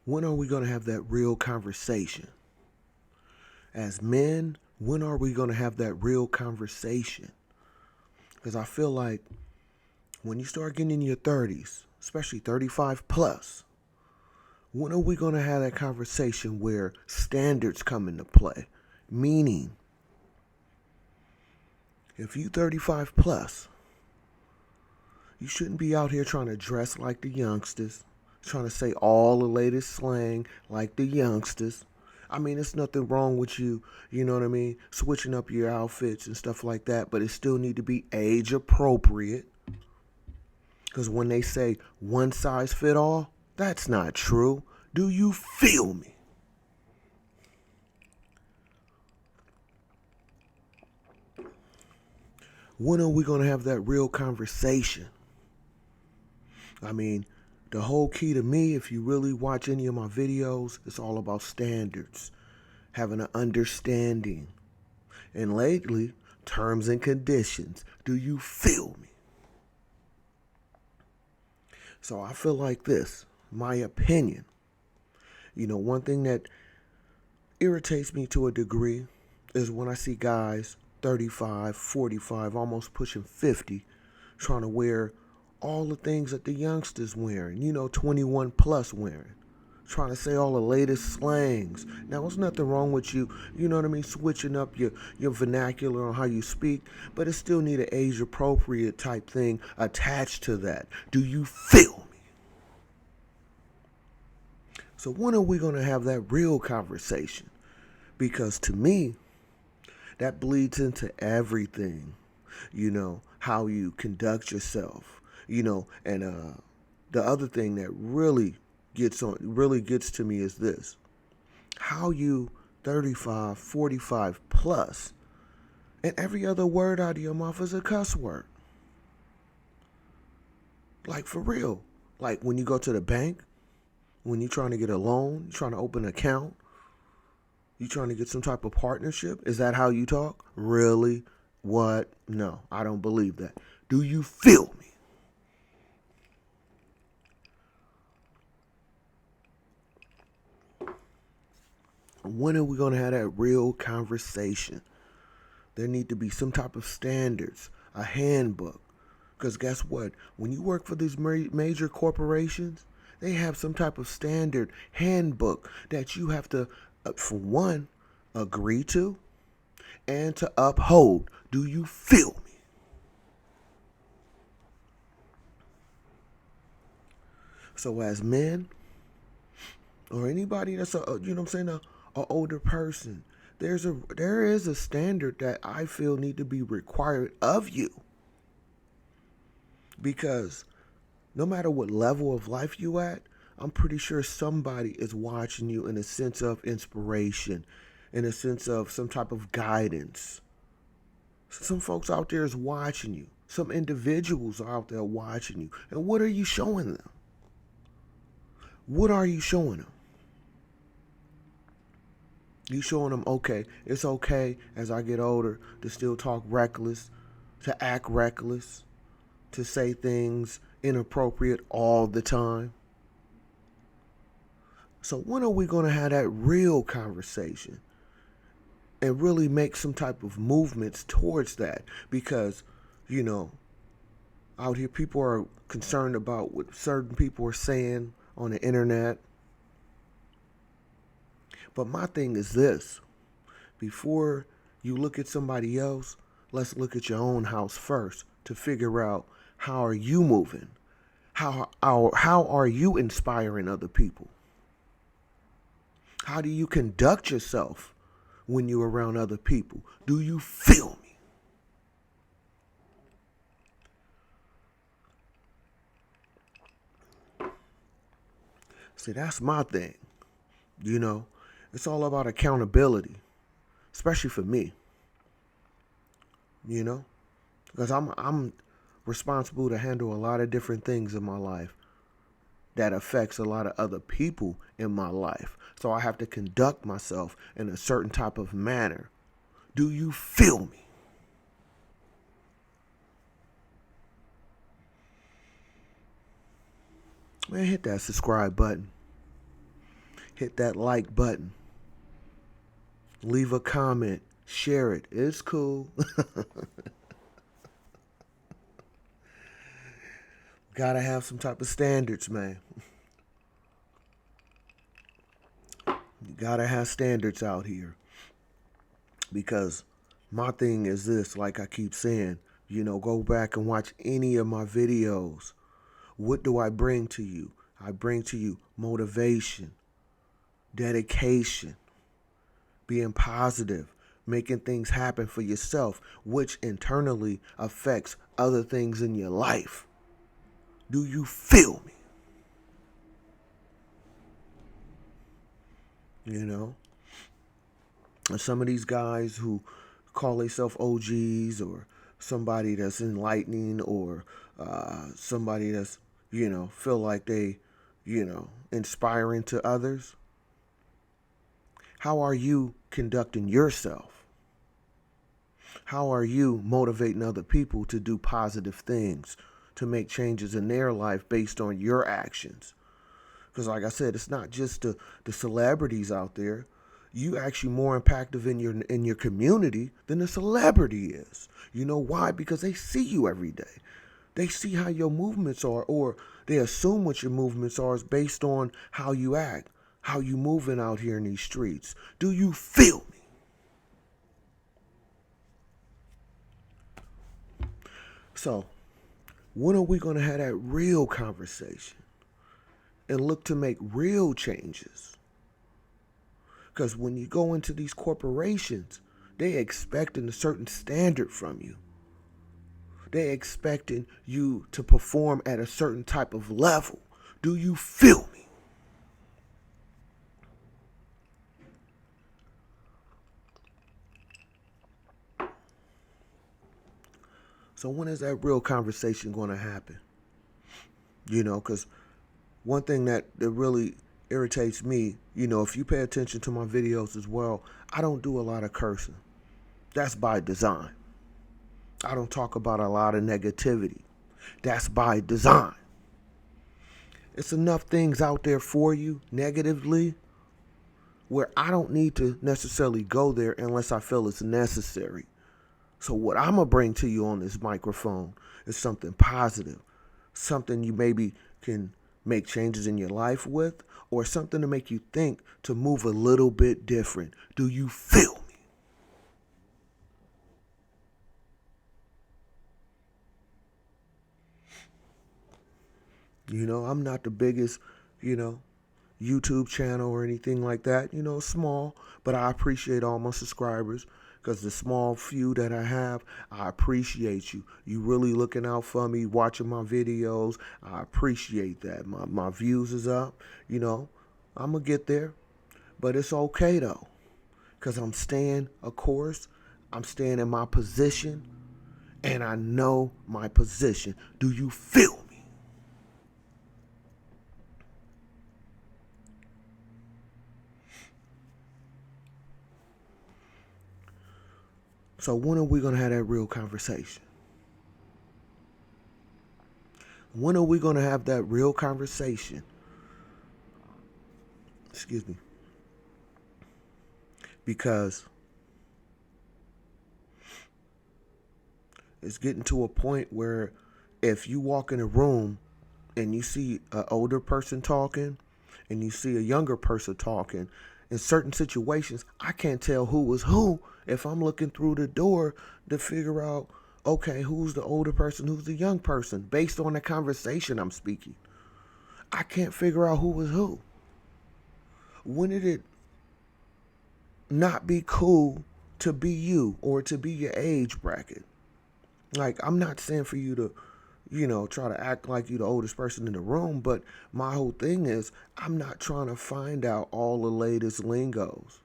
When are we going to have that real conversation? As men, when are we going to have that real conversation? Because I feel like when you start getting in your 30s, especially 35 plus, when are we going to have that conversation where standards come into play? Meaning, if you 35 plus, you shouldn't be out here trying to dress like the youngsters, trying to say all the latest slang like the youngsters. I mean, it's nothing wrong with you, you know what I mean, switching up your outfits and stuff like that, but it still need to be age appropriate. Because when they say one size fit all, that's not true. Do you feel me? When are we going to have that real conversation? I mean, the whole key to me, if you really watch any of my videos, it's all about standards, having an understanding. And lately, terms and conditions. Do you feel me? So I feel like this, my opinion. One thing that irritates me to a degree is when I see guys 35, 45, almost pushing 50, trying to wear all the things that the youngsters wearing, 21 plus wearing. Trying to say all the latest slangs. Now, there's nothing wrong with you, switching up your vernacular on how you speak, but it still need an age appropriate type thing attached to that. Do you feel me? So when are we going to have that real conversation? Because to me, that bleeds into everything, how you conduct yourself, and the other thing that really gets to me is this: how you 35, 45 plus, and every other word out of your mouth is a cuss word. Like, for real. Like, when you go to the bank, when you're trying to get a loan, you're trying to open an account, you trying to get some type of partnership? Is that how you talk? Really? What? No, I don't believe that. Do you feel me? When are we going to have that real conversation? There need to be some type of standards, a handbook. Because guess what? When you work for these major corporations, they have some type of standard handbook that you have to, for one, agree to and to uphold. Do you feel me? So as men, or anybody that's a older person, there is a standard that I feel need to be required of you. Because no matter what level of life you at, I'm pretty sure somebody is watching you in a sense of inspiration, in a sense of some type of guidance. Some folks out there is watching you. Some individuals are out there watching you. And what are you showing them? What are you showing them? You showing them, okay, it's okay as I get older to still talk reckless, to act reckless, to say things inappropriate all the time. So when are we going to have that real conversation and really make some type of movements towards that? Because, out here people are concerned about what certain people are saying on the internet. But my thing is this: before you look at somebody else, let's look at your own house first to figure out, how are you moving? How are you inspiring other people? How do you conduct yourself when you're around other people? Do you feel me? See, that's my thing. It's all about accountability, especially for me. Because I'm responsible to handle a lot of different things in my life that affects a lot of other people in my life. So I have to conduct myself in a certain type of manner. Do you feel me? Man, hit that subscribe button. hit that like button. Leave a comment. Share it. It's cool. Gotta have some type of standards, man. You gotta have standards out here. Because my thing is this, like I keep saying, go back and watch any of my videos. What do I bring to you? I bring to you motivation, dedication, being positive, making things happen for yourself, which internally affects other things in your life. Do you feel me? And some of these guys who call themselves OGs or somebody that's enlightening or somebody that's, feel like they, inspiring to others. How are you conducting yourself? How are you motivating other people to do positive things, to make changes in their life based on your actions? Because like I said, it's not just the celebrities out there. You actually more impactful in your community than the celebrity is. You know why? Because they see you every day. They see how your movements are, or they assume what your movements are is based on how you act, how you moving out here in these streets. Do you feel me? So, when are we going to have that real conversation and look to make real changes? Because when you go into these corporations, they expecting a certain standard from you. They expecting you to perform at a certain type of level. Do you feel me? So when is that real conversation going to happen? Because one thing that really irritates me, if you pay attention to my videos as well, I don't do a lot of cursing. That's by design. I don't talk about a lot of negativity. That's by design. It's enough things out there for you negatively where I don't need to necessarily go there unless I feel it's necessary. So what I'm going to bring to you on this microphone is something positive, something you maybe can make changes in your life with, or something to make you think to move a little bit different. Do you feel me? I'm not the biggest, YouTube channel or anything like that. Small, but I appreciate all my subscribers. Because the small few that I have, I appreciate you. You really looking out for me, watching my videos. I appreciate that. My views is up. I'm going to get there. But it's okay, though. Because I'm staying a course. I'm staying in my position. And I know my position. Do you feel me? So when are we going to have that real conversation? When are we going to have that real conversation? Excuse me. Because it's getting to a point where if you walk in a room and you see an older person talking and you see a younger person talking, in certain situations, I can't tell who is who if I'm looking through the door to figure out, okay, who's the older person, who's the young person, based on the conversation I'm speaking. I can't figure out who is who. When did it not be cool to be you or to be your age bracket? Like, I'm not saying for you to, try to act like you're the oldest person in the room, but my whole thing is I'm not trying to find out all the latest lingos.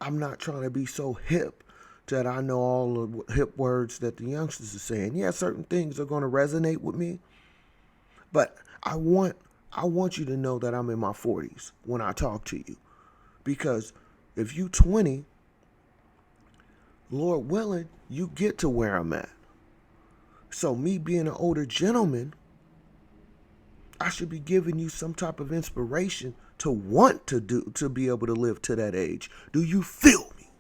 I'm not trying to be so hip that I know all the hip words that the youngsters are saying. Yeah, certain things are going to resonate with me, but I want you to know that I'm in my 40s when I talk to you. Because if you 20, Lord willing, you get to where I'm at. So me being an older gentleman, I should be giving you some type of inspiration to want to be able to live to that age. Do you feel me?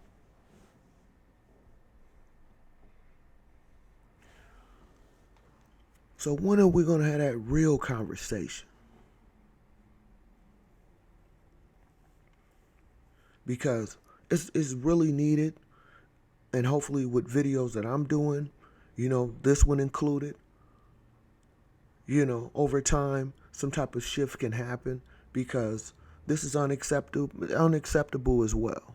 So when are we going to have that real conversation? Because it's really needed. And hopefully with videos that I'm doing, this one included, over time, some type of shift can happen because this is unacceptable as well.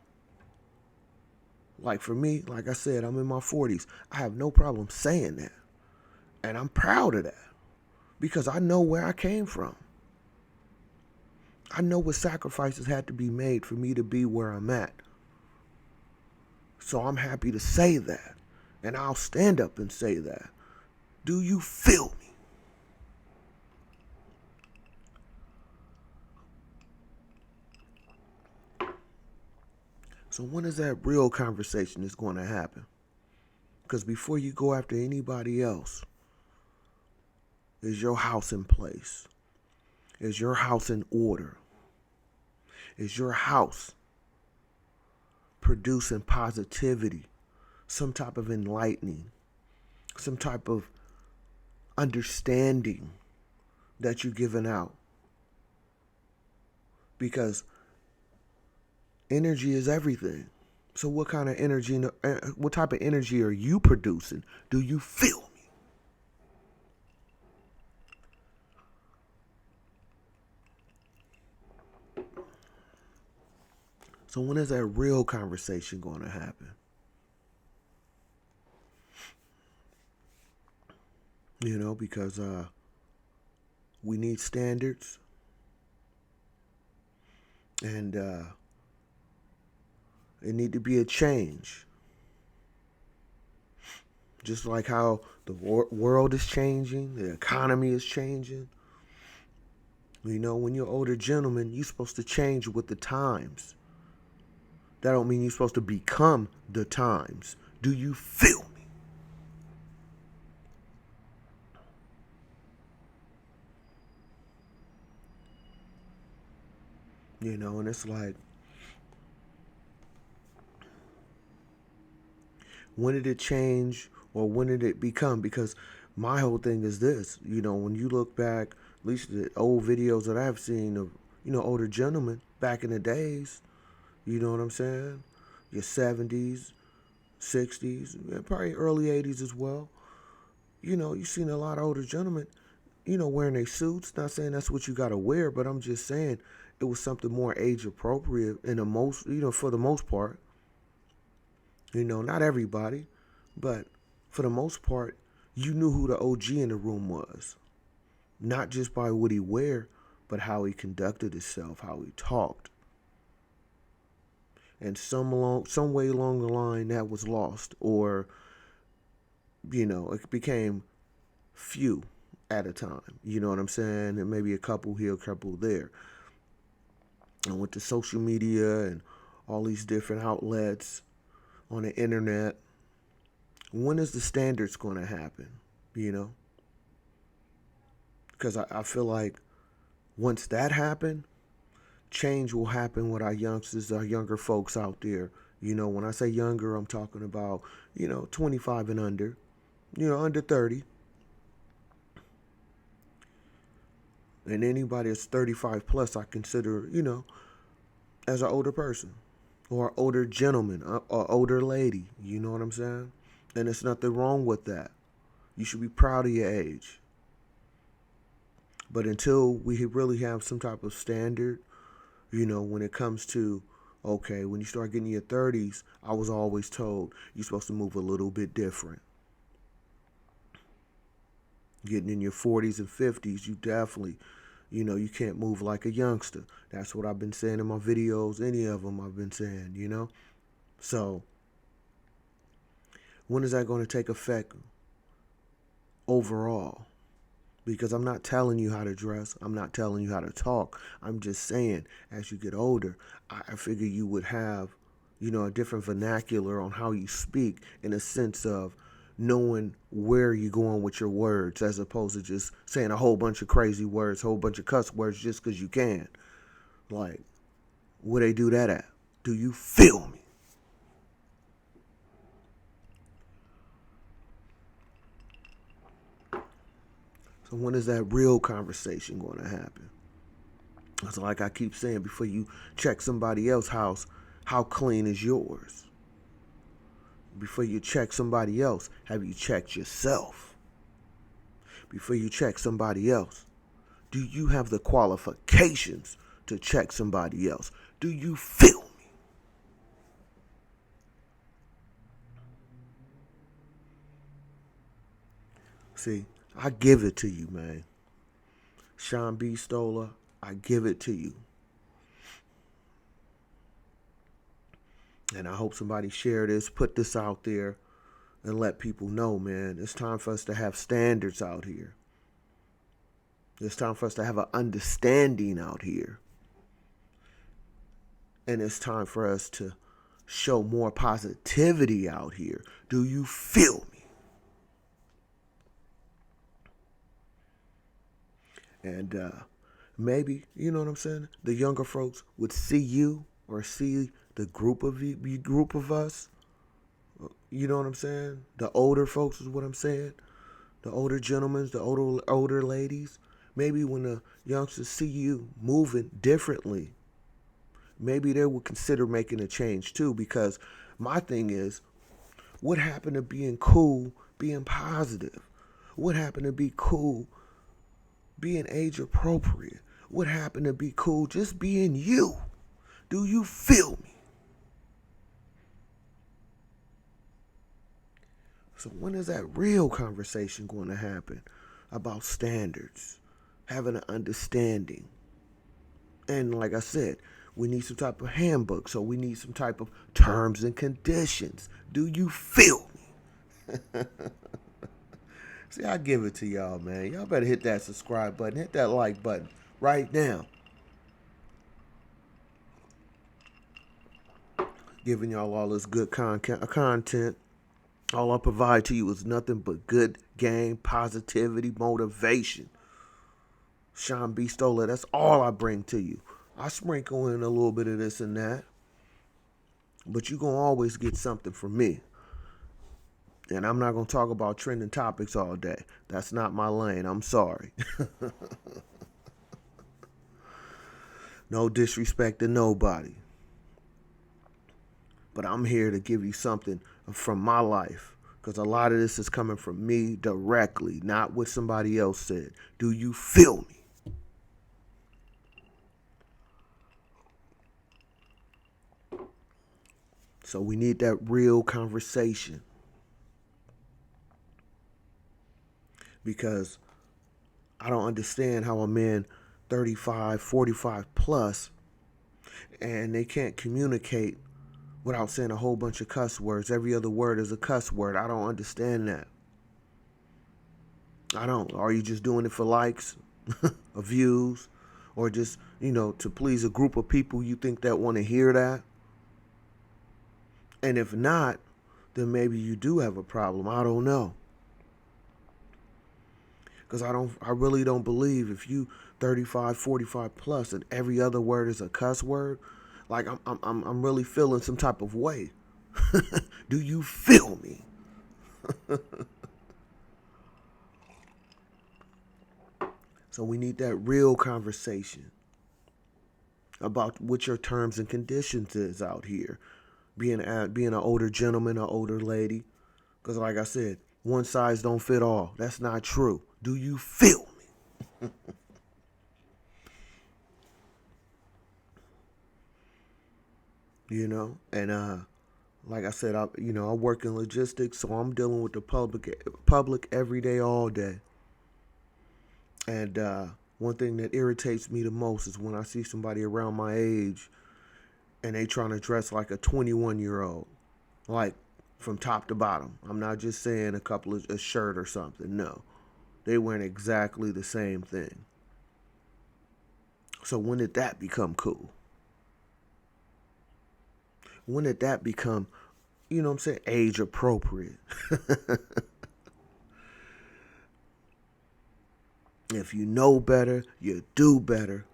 Like for me, like I said, I'm in my 40s. I have no problem saying that. And I'm proud of that because I know where I came from. I know what sacrifices had to be made for me to be where I'm at. So I'm happy to say that. And I'll stand up and say that. Do you feel me? So when is that real conversation is going to happen? Because before you go after anybody else, is your house in place? Is your house in order? Is your house producing positivity, some type of enlightening, some type of understanding that you're giving out? Because energy is everything. So what kind of energy, what type of energy are you producing? Do you feel me? So when is that real conversation going to happen? Because we need standards. And it need to be a change. Just like how the world is changing, the economy is changing. When you're an older gentleman, you're supposed to change with the times. That don't mean you're supposed to become the times. Do you feel me? And it's like, when did it change or when did it become? Because my whole thing is this, when you look back, at least the old videos that I've seen of, older gentlemen back in the days, you know what I'm saying? Your 70s, 60s, probably early 80s as well. You've seen a lot of older gentlemen, wearing their suits. Not saying that's what you got to wear, but I'm just saying it was something more age appropriate in the most, for the most part. Not everybody, but for the most part, you knew who the OG in the room was. Not just by what he wear, but how he conducted himself, how he talked. And some way along the line that was lost, or it became few at a time. You know what I'm saying? And maybe a couple here, a couple there. And with the social media and all these different outlets on the internet, when is the standards going to happen? Because I feel like once that happens, change will happen with our youngsters, our younger folks out there. When I say younger, I'm talking about, 25 and under, under 30. And anybody that's 35 plus, I consider, as an older person or an older gentleman or older lady. You know what I'm saying? And there's nothing wrong with that. You should be proud of your age. But until we really have some type of standard, when it comes to, okay, when you start getting your 30s, I was always told you're supposed to move a little bit different. Getting in your 40s and 50s, you definitely, you can't move like a youngster. That's what I've been saying in my videos, any of them I've been saying, So, when is that going to take effect overall? Because I'm not telling you how to dress. I'm not telling you how to talk. I'm just saying, as you get older, I figure you would have, a different vernacular on how you speak, in a sense of knowing where you're going with your words as opposed to just saying a whole bunch of crazy words, whole bunch of cuss words just because you can. Like, where they do that at? Do you feel me? So when is that real conversation going to happen? It's like I keep saying, before you check somebody else's house, how clean is yours? Before you check somebody else, have you checked yourself? Before you check somebody else, do you have the qualifications to check somebody else? Do you feel me? See, I give it to you, man. Sean B. Stoller, I give it to you. And I hope somebody share this, put this out there, and let people know, man, it's time for us to have standards out here. It's time for us to have an understanding out here. And it's time for us to show more positivity out here. Do you feel me? And maybe, you know what I'm saying, the younger folks would see you or see the group of us. You know what I'm saying? The older folks is what I'm saying. The older gentlemen, the older ladies. Maybe when the youngsters see you moving differently, maybe they would consider making a change too. Because my thing is, what happened to being cool, being positive? What happened to be cool, being age appropriate? What happened to be cool, just being you? Do you feel me? So when is that real conversation going to happen about standards, having an understanding? And like I said, we need some type of handbook, so we need some type of terms and conditions. Do you feel me? See, I give it to y'all, man. Y'all better hit that subscribe button, hit that like button right now. Giving y'all all this good content. All I provide to you is nothing but good game, positivity, motivation. Sean B. Stoller, that's all I bring to you. I sprinkle in a little bit of this and that, but you're going to always get something from me. And I'm not going to talk about trending topics all day. That's not my lane. I'm sorry. No disrespect to nobody. But I'm here to give you something from my life, because a lot of this is coming from me directly, not what somebody else said. Do you feel me? So we need that real conversation, because I don't understand how a man 35, 45 plus, and they can't communicate without saying a whole bunch of cuss words. Every other word is a cuss word. I don't understand that. I don't. Are you just doing it for likes, or views, or just, to please a group of people you think that want to hear that? And if not, then maybe you do have a problem. I don't know. Because I really don't believe if you 35, 45 plus and every other word is a cuss word, like I'm really feeling some type of way. Do you feel me? So we need that real conversation about what your terms and conditions is out here. Being an older gentleman or older lady. Because like I said, one size don't fit all. That's not true. Do you feel me? And like I said, I work in logistics, so I'm dealing with the public every day, all day. And one thing that irritates me the most is when I see somebody around my age and they trying to dress like a 21-year-old, like from top to bottom. I'm not just saying a shirt or something. No, they wearing exactly the same thing. So when did that become cool? When did that become you know what I'm saying, age appropriate. If you know better, you do better.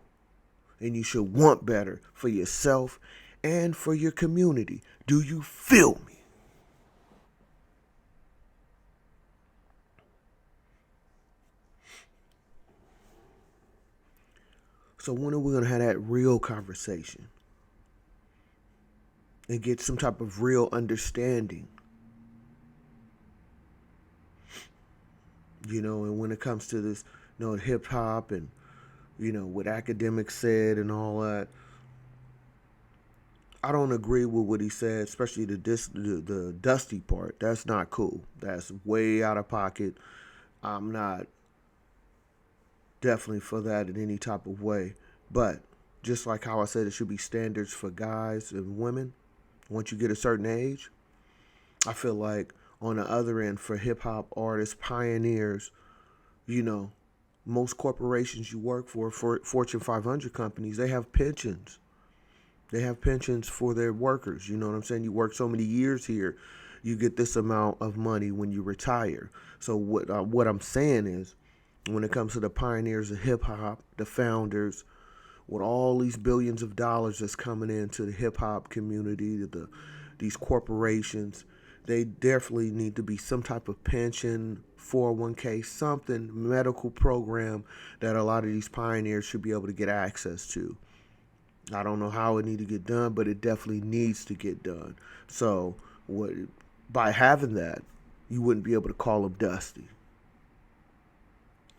And you should want better for yourself and for your community. Do you feel me? So when are we going to have that real conversation and get some type of real understanding? You know, and when it comes to this, you know, hip hop and, you know, what Akademiks said and all that, I don't agree with what he said, especially the dusty part. That's not cool. That's way out of pocket. I'm not definitely for that in any type of way. But just like how I said, it should be standards for guys and women. Once you get a certain age, I feel like on the other end for hip hop artists, pioneers, you know, most corporations you work for Fortune 500 companies, they have pensions. They have pensions for their workers. You know what I'm saying? You work so many years here, you get this amount of money when you retire. So what I'm saying is, when it comes to the pioneers of hip hop, the founders, with all these billions of dollars that's coming into the hip hop community, these corporations, they definitely need to be some type of pension, 401k, something, medical program that a lot of these pioneers should be able to get access to. I don't know how it need to get done, but it definitely needs to get done. So by having that, you wouldn't be able to call them dusty.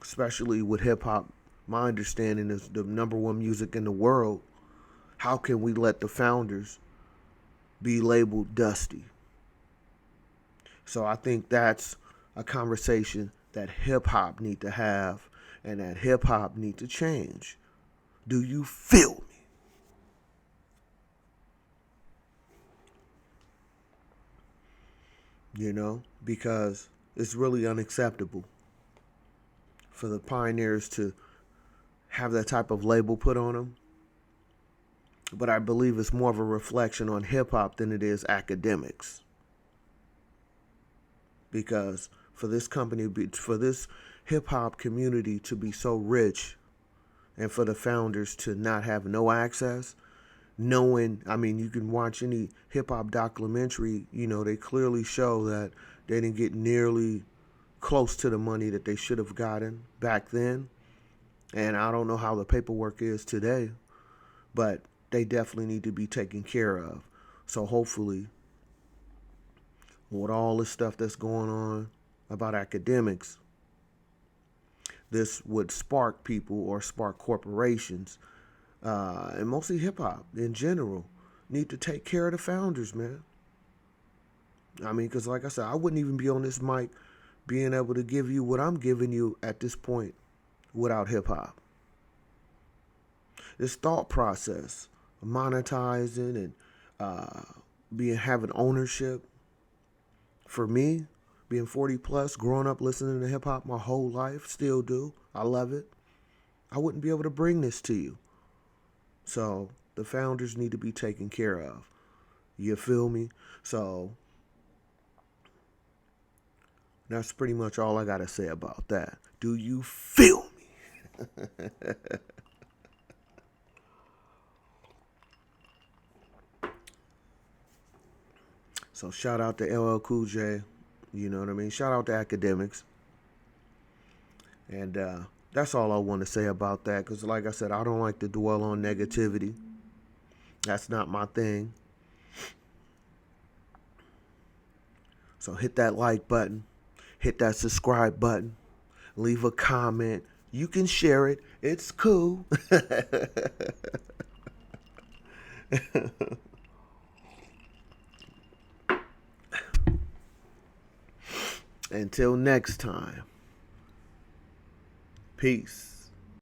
Especially with hip hop, my understanding is the number one music in the world. How can we let the founders be labeled dusty? So I think that's a conversation that hip hop need to have and that hip hop need to change. Do you feel me? You know, because it's really unacceptable for the pioneers to have that type of label put on them. But I believe it's more of a reflection on hip hop than it is Akademiks. Because for this company, for this hip hop community to be so rich and for the founders to not have no access, knowing, I mean, you can watch any hip hop documentary, you know, they clearly show that they didn't get nearly close to the money that they should have gotten back then. And I don't know how the paperwork is today, but they definitely need to be taken care of. So hopefully, with all this stuff that's going on about Akademiks, this would spark people or spark corporations, and mostly hip hop in general, need to take care of the founders, man. I mean, because like I said, I wouldn't even be on this mic being able to give you what I'm giving you at this point without hip hop. This thought process, monetizing and having ownership. For me, being 40 plus, growing up listening to hip hop my whole life, still do. I love it. I wouldn't be able to bring this to you. So the founders need to be taken care of. You feel me? So that's pretty much all I got to say about that. Do you feel me? So shout out to LL Cool J. You know what I mean? Shout out to Akademiks. And that's all I want to say about that. Because like I said, I don't like to dwell on negativity. That's not my thing. So hit that like button. Hit that subscribe button. Leave a comment. You can share it. It's cool. Until next time. Peace.